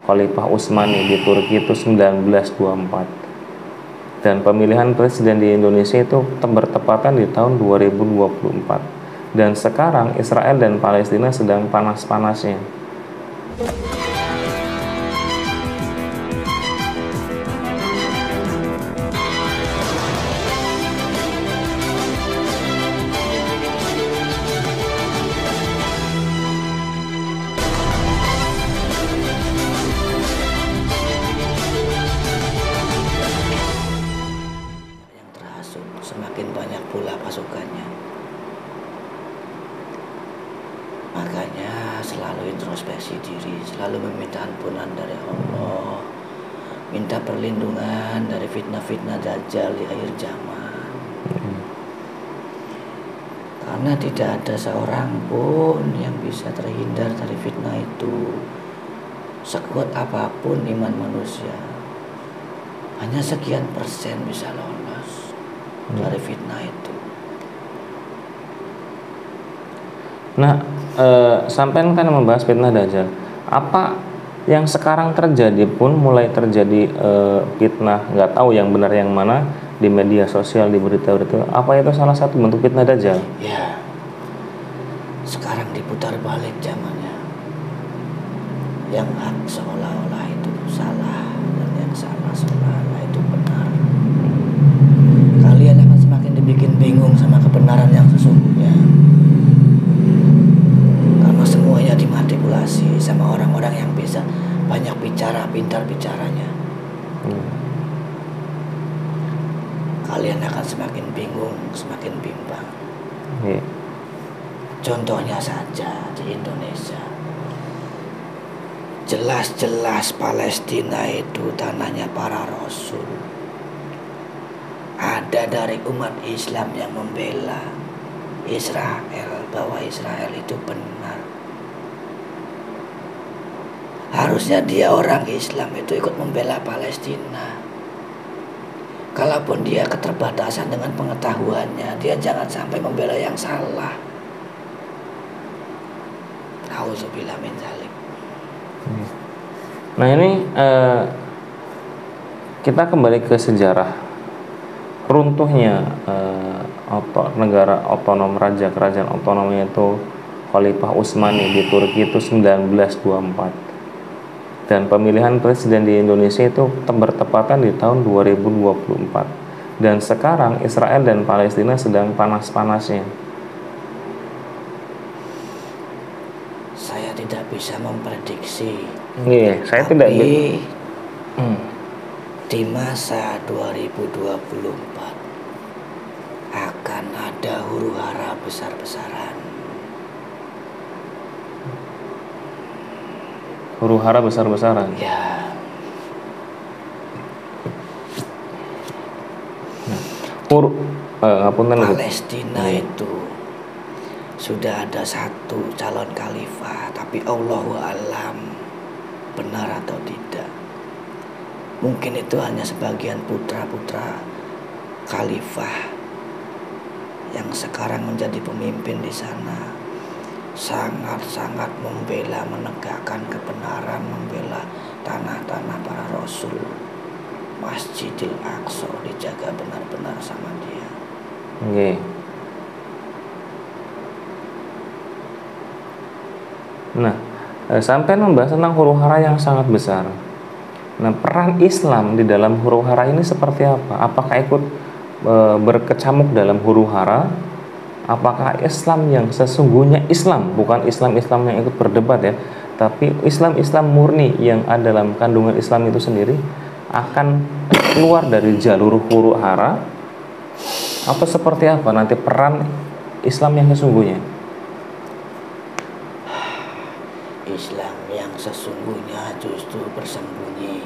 Khalifah Utsmani di Turki itu 1924, dan pemilihan presiden di Indonesia itu bertepatan di tahun 2024, dan sekarang Israel dan Palestina sedang panas-panasnya. Yang terhasut semakin banyak pula pasukannya. Makanya selalu introspeksi diri, selalu meminta ampunan dari Allah, minta perlindungan dari fitnah-fitnah Dajjal di akhir zaman. Karena tidak ada seorang pun yang bisa terhindar dari fitnah itu. Sekuat apapun iman manusia, hanya sekian persen bisa lolos dari fitnah itu. Nah, sampean kan membahas fitnah Dajjal. Apa yang sekarang terjadi pun mulai terjadi fitnah, nggak tahu yang benar yang mana di media sosial, di berita-berita. Apa itu salah satu bentuk fitnah Dajjal? Ya, sekarang diputar balik zamannya. Yang hak seolah-olah itu salah dan yang salah seolah-olah itu benar. Kalian akan semakin dibikin bingung sama kebenaran yang sesungguhnya. Karena semuanya dimanipulasi sama orang-orang yang bisa banyak bicara, pintar bicaranya. Kalian akan semakin bingung, semakin bimbang. Contohnya saja di Indonesia. Jelas-jelas Palestina itu tanahnya para rasul. Ada dari umat Islam yang membela Israel, bahwa Israel itu benar. Harusnya dia orang Islam itu ikut membela Palestina. Kalaupun dia keterbatasan dengan pengetahuannya, dia jangan sampai membela yang salah. Auzubillah min dzalik. Nah ini kita kembali ke sejarah runtuhnya negara otonom, kerajaan otonom itu Khalifah Utsmani di Turki itu 1924, dan pemilihan presiden di Indonesia itu bertepatan di tahun 2024, dan sekarang Israel dan Palestina sedang panas-panasnya. Saya tidak bisa memprediksi. Iya, saya tidak. Di masa 2024 akan ada huru-hara besar-besaran. Huru-hara besar-besaran. Ya. Palestina itu sudah ada satu calon khalifah, tapi Allahu alam benar atau tidak. Mungkin itu hanya sebagian putra-putra khalifah yang sekarang menjadi pemimpin di sana, sangat-sangat membela, menegakkan kebenaran, membela tanah-tanah para rasul. Masjidil Aqsa dijaga benar-benar sama dia. Okay. Nah, sampai membahas tentang huru-hara yang sangat besar. Nah, peran Islam di dalam huru-hara ini seperti apa? Apakah ikut berkecamuk dalam huru-hara? Apakah Islam yang sesungguhnya Islam, bukan Islam-Islam yang ikut berdebat ya, tapi Islam-Islam murni yang ada dalam kandungan Islam itu sendiri akan keluar dari jalur huru-hara? Atau seperti apa nanti peran Islam yang sesungguhnya? Islam yang sesungguhnya justru bersembunyi,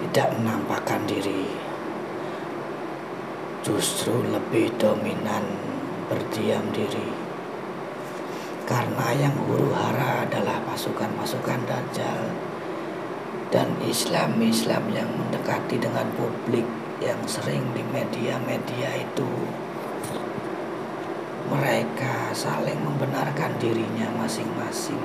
tidak menampakkan diri, justru lebih dominan berdiam diri. Karena yang huru-hara adalah pasukan-pasukan Dajjal dan Islam-Islam yang mendekati dengan publik yang sering di media-media itu. Mereka saling membenarkan dirinya masing-masing.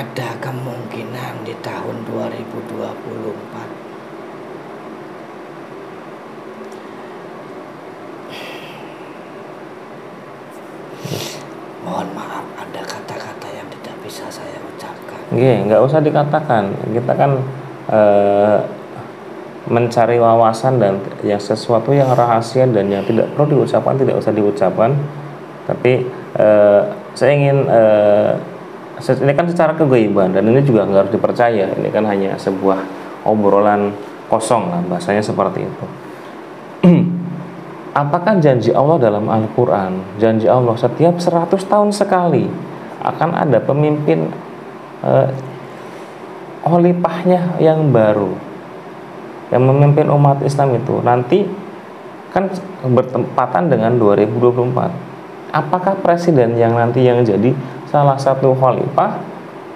ada kemungkinan di tahun 2024 mohon maaf ada kata-kata yang tidak bisa saya ucapkan. Nggak usah dikatakan. Kita kan mencari wawasan dan yang sesuatu yang rahasia dan yang tidak perlu diucapkan tidak usah diucapkan. Tapi saya ingin ini kan secara kegaiban dan ini juga nggak harus dipercaya. Ini kan hanya sebuah obrolan kosong lah, bahasanya seperti itu. Apakah janji Allah dalam Al-Quran? Janji Allah setiap 100 tahun sekali akan ada pemimpin khalifahnya yang baru yang memimpin umat Islam itu. Nanti kan bertepatan dengan 2024. Apakah presiden yang nanti yang jadi salah satu khalifah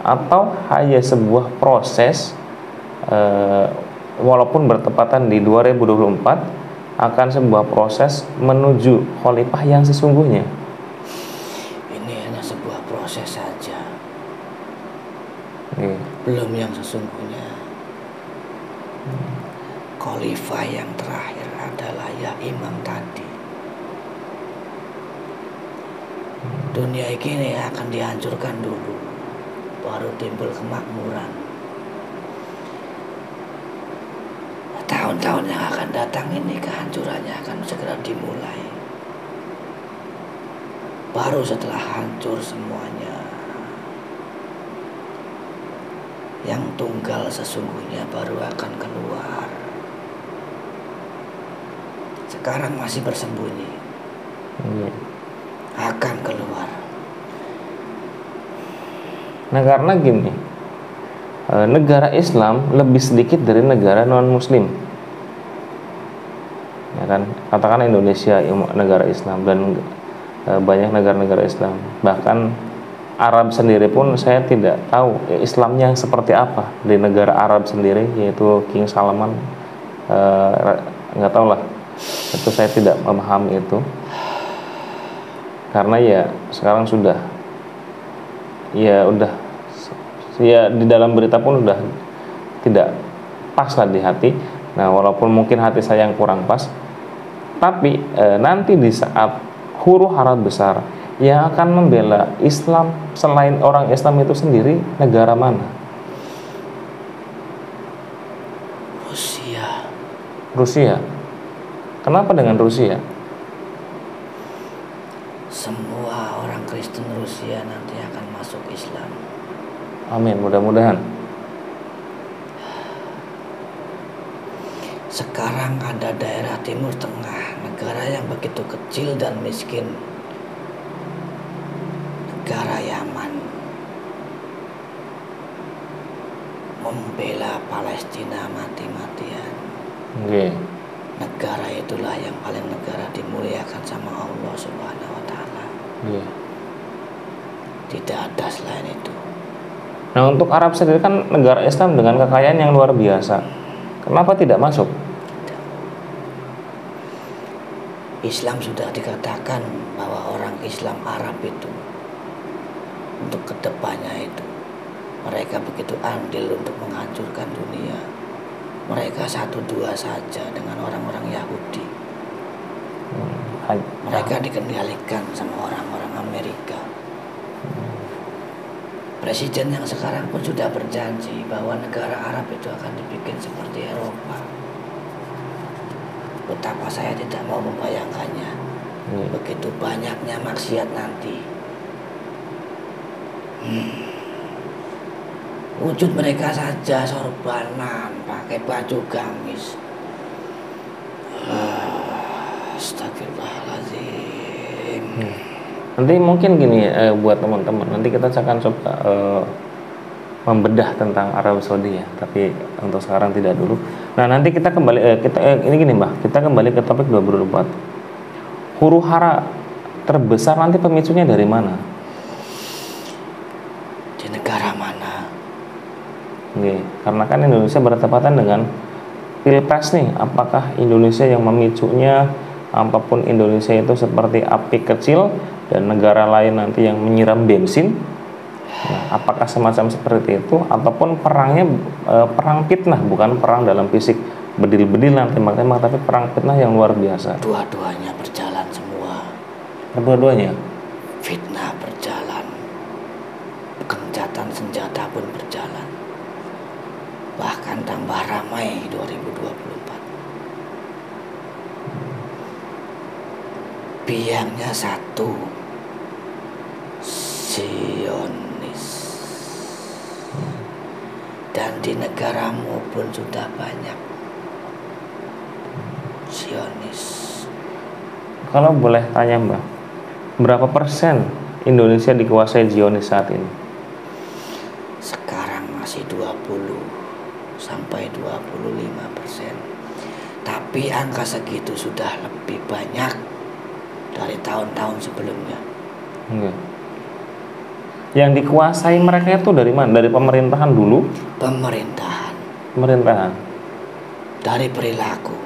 atau hanya sebuah proses walaupun bertepatan di 2024 akan sebuah proses menuju khalifah yang sesungguhnya? Ini hanya sebuah proses saja, Okay. belum yang sesungguhnya. Khalifah yang terakhir adalah ya imam tadi. Dunia ini akan dihancurkan dulu, baru timbul kemakmuran. Tahun-tahun yang akan datang ini kehancurannya akan segera dimulai. Baru setelah hancur semuanya, yang tunggal sesungguhnya baru akan keluar. Sekarang masih bersembunyi, akan keluar. Nah, karena gini, negara Islam lebih sedikit dari negara non-Muslim, ya kan? Katakan Indonesia negara Islam dan banyak negara-negara Islam. Bahkan Arab sendiri pun saya tidak tahu Islamnya seperti apa di negara Arab sendiri, yaitu King Salman. Nggak tahu lah, itu saya tidak memahami itu. Karena ya sekarang sudah di dalam berita pun udah tidak pas lah di hati. Nah, walaupun mungkin hati saya yang kurang pas, tapi nanti di saat huru hara besar yang akan membela Islam selain orang Islam itu sendiri, negara mana? Rusia. Kenapa dengan Rusia? Semua orang Kristen Rusia nanti akan masuk Islam. Amin, mudah-mudahan. Sekarang ada daerah Timur Tengah, negara yang begitu kecil dan miskin, negara Yaman, membela Palestina mati-matian. Negara itulah yang paling negara dimuliakan sama Allah Subhanahu wa Ta'ala. Tidak ada selain itu. Nah, untuk Arab sendiri kan negara Islam dengan kekayaan yang luar biasa. Kenapa tidak masuk? Islam sudah dikatakan bahwa orang Islam Arab itu untuk kedepannya itu mereka begitu andil untuk menghancurkan dunia. Mereka 1-2 saja dengan orang-orang Yahudi. Mereka dikendalikan sama orang-orang Amerika. Presiden yang sekarang pun sudah berjanji bahwa negara Arab itu akan dibikin seperti Eropa. Betapa saya tidak mau membayangkannya. Begitu banyaknya maksiat nanti. Wujud mereka saja sorbanan, pakai baju gamis. Astagfirullahaladzim. Nanti mungkin gini buat teman-teman, nanti kita akan coba membedah tentang Arab Saudi ya, tapi untuk sekarang tidak dulu. Nah, nanti kita kembali ini gini Mbak, kita kembali ke topik 2024. Huru hara terbesar nanti pemicunya dari mana? Di negara mana? Karena kan Indonesia bertepatan dengan Pilpres nih. Apakah Indonesia yang memicunya? Apapun Indonesia itu seperti api kecil dan negara lain nanti yang menyiram bensin, Nah, apakah semacam seperti itu ataupun perangnya perang fitnah, bukan perang dalam fisik bedil-bedilan tembak-tembak, tapi perang fitnah yang luar biasa? Dua-duanya berjalan semua. Kedua-duanya. Fitnah berjalan, gencatan senjata pun berjalan. Bahkan tambah ramai 2024. Biangnya satu, Zionis. Dan di negaramu pun sudah banyak Zionis. Kalau boleh tanya Mbak, berapa persen Indonesia dikuasai Zionis saat ini? Sekarang masih 20 sampai 25%. Tapi angka segitu sudah lebih banyak dari tahun-tahun sebelumnya. Enggak. Yang dikuasai mereka itu dari mana? Dari pemerintahan dulu? Pemerintahan. Dari perilaku,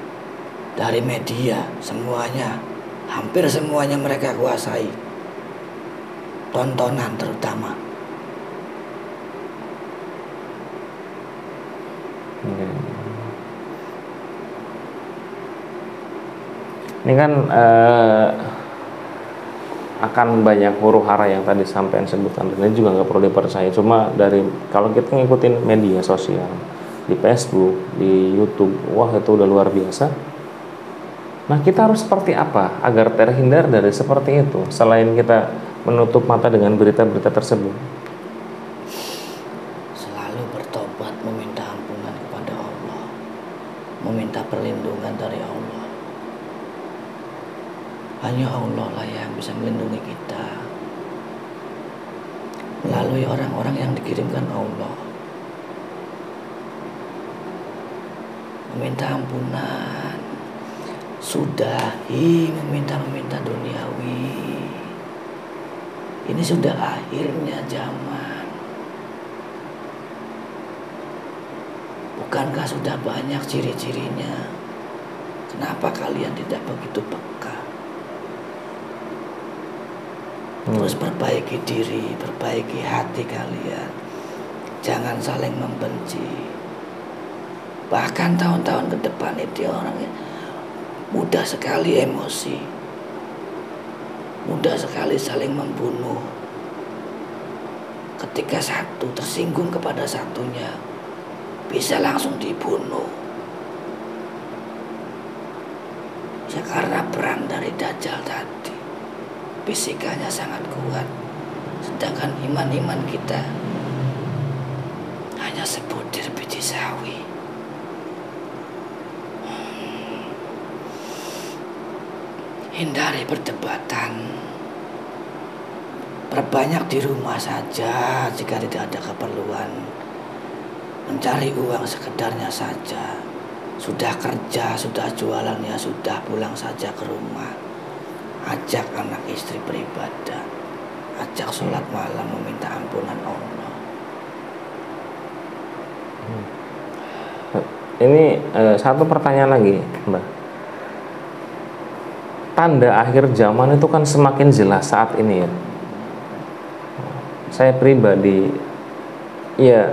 dari media, semuanya, hampir semuanya mereka kuasai. Tontonan terutama. Enggak. Ini kan akan banyak huru hara yang tadi sampean sebutkan, dan ini juga nggak perlu dipercaya. Cuma dari kalau kita ngikutin media sosial di Facebook, di YouTube, wah itu udah luar biasa. Nah, kita harus seperti apa agar terhindar dari seperti itu selain kita menutup mata dengan berita-berita tersebut? Selalu bertobat, meminta ampunan kepada Allah, meminta perlindungan dari Allah. Hanya Allah lah yang bisa melindungi kita melalui orang-orang yang dikirimkan Allah. Meminta ampunan, sudahi meminta-meminta duniawi. Ini sudah akhirnya zaman. Bukankah sudah banyak ciri-cirinya? Kenapa kalian tidak begitu peka? Terus perbaiki diri, perbaiki hati kalian. Jangan saling membenci. Bahkan tahun-tahun ke depan itu orangnya mudah sekali emosi, mudah sekali saling membunuh. Ketika satu tersinggung kepada satunya, bisa langsung dibunuh. Ya karena perang dari Dajjal tadi. Fisikanya sangat kuat, sedangkan iman-iman kita hanya sebutir biji sawi. Hindari perdebatan, perbanyak di rumah saja jika tidak ada keperluan. Mencari uang sekedarnya saja. Sudah kerja, sudah jualan, ya sudah pulang saja ke rumah. Ajak anak istri beribadah, ajak sholat malam meminta ampunan Allah. Ini satu pertanyaan lagi, Mbak. Tanda akhir zaman itu kan semakin jelas saat ini ya. Saya pribadi ya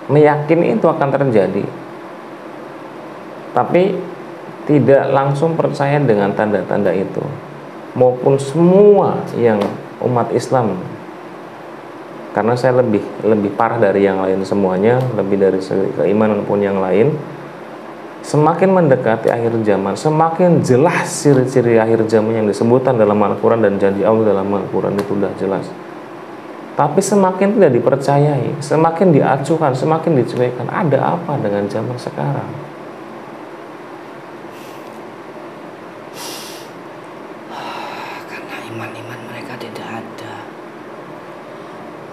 meyakini itu akan terjadi, tapi tidak langsung percaya dengan tanda-tanda itu, maupun semua yang umat Islam, karena saya lebih parah dari yang lain semuanya, lebih dari segi keimanan pun yang lain. Semakin mendekati akhir zaman, semakin jelas ciri-ciri akhir zaman yang disebutkan dalam Al-Quran dan janji Allah dalam Al-Quran itu sudah jelas. Tapi semakin tidak dipercayai, semakin diacuhkan, semakin dicuekan. Ada apa dengan zaman sekarang?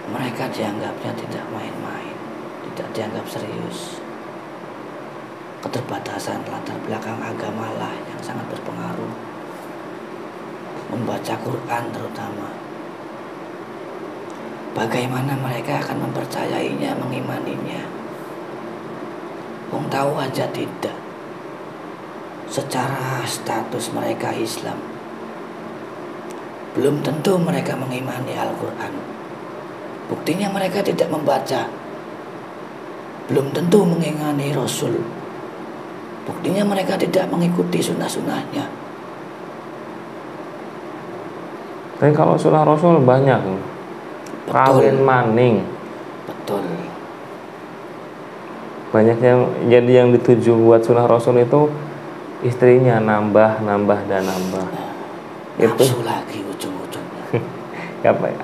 Mereka dianggapnya tidak main-main, tidak dianggap serius. Keterbatasan latar belakang agama lah yang sangat berpengaruh. Membaca Quran terutama. Bagaimana mereka akan mempercayainya, mengimaninya? Wong tahu aja tidak. Secara status mereka Islam, belum tentu mereka mengimani Al-Quran. Buktinya mereka tidak membaca, belum tentu mengingani Rasul. Buktinya mereka tidak mengikuti sunnah-sunnahnya. Tapi kalau sunnah Rasul banyak, kawin maning, Betul. banyak yang jadi yang dituju buat sunnah Rasul itu istrinya nambah dan nambah. Itu Nafsu lagi ujung-ujungnya.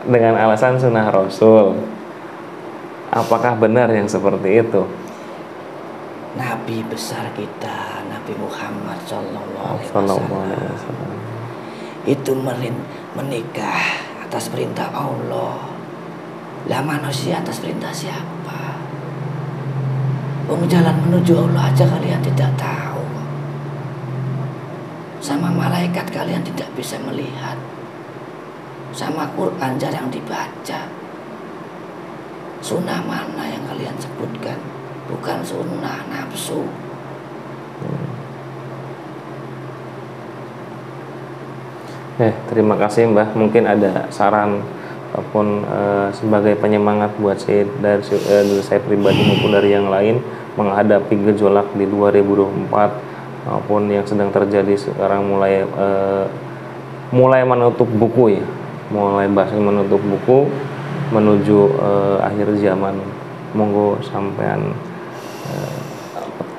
dengan alasan sunnah Rasul. Apakah benar yang seperti itu? Nabi besar kita, Nabi Muhammad Sallallahu Alaihi Sallallahu Alaihi Wasallam, Wasallam. itu menikah atas perintah Allah. Lah manusia atas perintah siapa? Jalan menuju Allah aja kalian tidak tahu. Sama malaikat kalian tidak bisa melihat. Sama Quran jarang dibaca. Sunnah mana yang kalian sebutkan? Bukan sunnah nafsu. Terima kasih Mbah. Mungkin ada saran ataupun sebagai penyemangat buat saya dari saya pribadi maupun dari yang lain menghadapi gejolak di 2024 maupun yang sedang terjadi sekarang, mulai menutup buku ya, mulai bahas menutup buku menuju akhir zaman. Monggo sampean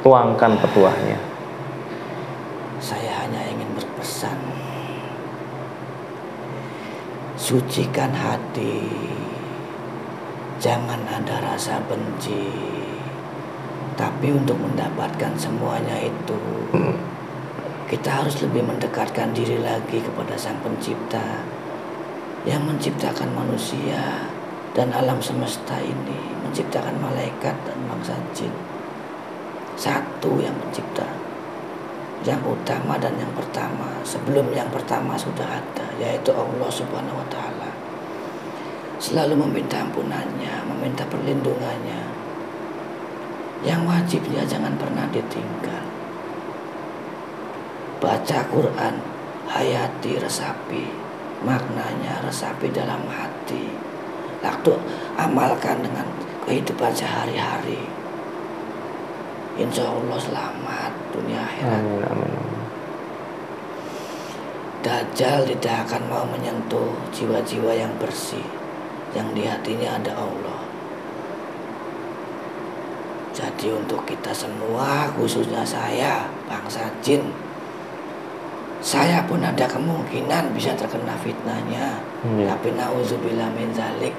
tuangkan petuahnya. Saya hanya ingin berpesan, sucikan hati, jangan ada rasa benci. Tapi untuk mendapatkan semuanya itu, kita harus lebih mendekatkan diri lagi kepada Sang Pencipta yang menciptakan manusia dan alam semesta ini, menciptakan malaikat dan bangsa jin. Satu yang mencipta, yang utama dan yang pertama, sebelum yang pertama sudah ada, yaitu Allah Subhanahu wa Ta'ala. Selalu meminta ampunannya, meminta perlindungannya. Yang wajibnya jangan pernah ditinggal. Baca Quran, hayati, resapi maknanya, resapi dalam hati. Lalu amalkan dengan kehidupan sehari-hari. Insya Allah selamat dunia akhirat. Amin. Dajjal tidak akan mau menyentuh jiwa-jiwa yang bersih, yang di hatinya ada Allah. Jadi untuk kita semua, khususnya saya, bangsa jin, saya pun ada kemungkinan bisa terkena fitnahnya. Tapi na'udzubillah min zalik.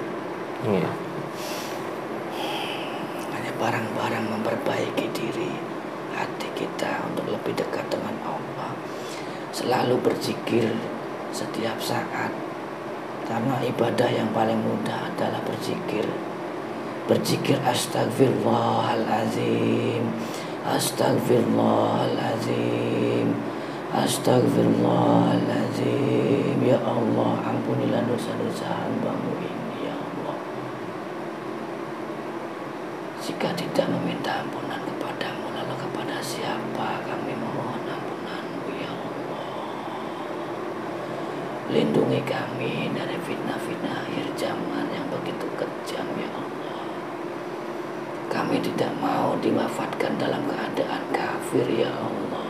Hanya barang-barang memperbaiki diri, hati kita untuk lebih dekat dengan Allah. Selalu berzikir setiap saat, karena ibadah yang paling mudah adalah berzikir. Berzikir astagfirullahalazim, astagfirullahalazim, astagfirullahalazim. Ya Allah, ampunilah dosa-dosa hamba-Mu ini, ya Allah. Jika tidak meminta ampunan kepada-Mu, lalu kepada siapa kami memohon ampunan-Mu, ya Allah. Lindungi kami dari fitnah-fitnah akhir zaman yang begitu kejam, ya Allah. Kami tidak mau diwafatkan dalam keadaan kafir, ya Allah.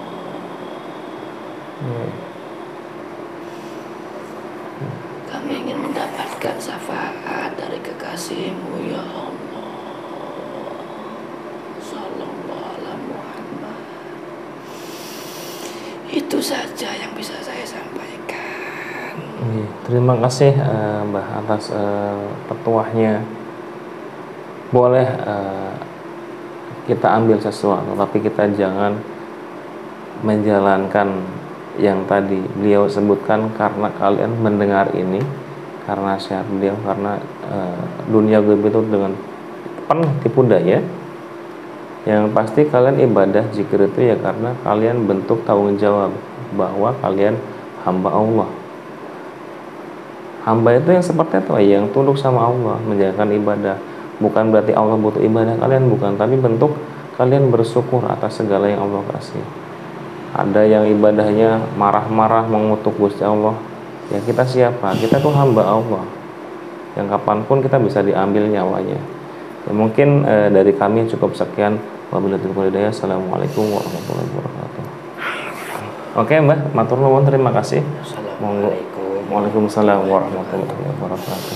Kami ingin mendapatkan syafaat dari kekasih-Mu, ya Allah. Sallallahu alaihi Muhammad. Itu saja yang bisa saya sampaikan. Terima kasih Mbah atas petuahnya. Boleh kita ambil sesuatu, tapi kita jangan menjalankan yang tadi beliau sebutkan, karena kalian mendengar ini karena syarat beliau, karena dunia gaib itu dengan penuh tipu daya. Yang pasti kalian ibadah zikir itu ya karena kalian bentuk tanggung jawab bahwa kalian hamba Allah. Hamba itu yang seperti itu, yang tunduk sama Allah, menjalankan ibadah. Bukan berarti Allah butuh ibadah kalian, bukan, tapi bentuk kalian bersyukur atas segala yang Allah kasih. Ada yang ibadahnya marah-marah mengutuk Gusti Allah. Ya kita siapa? Kita tuh hamba Allah. yang kapanpun kita bisa diambil nyawanya. Ya, mungkin dari kami cukup sekian. Wabillahi taufiq wal hidayah. Assalamualaikum warahmatullahi wabarakatuh. Oke Mbak, matur nuwun, terima kasih. Monggo. Waalaikumsalam warahmatullahi wabarakatuh.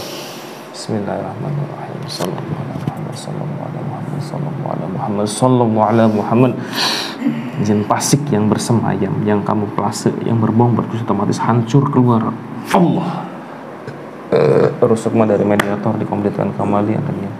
Bismillahirrahmanirrahim. Sallallahu ala Muhammad. Jin fasik yang bersemayam, yang kamuflase, yang berbom terus otomatis hancur keluar. Allah. Rusuk dari mediator dikomplitkan kembali adanya.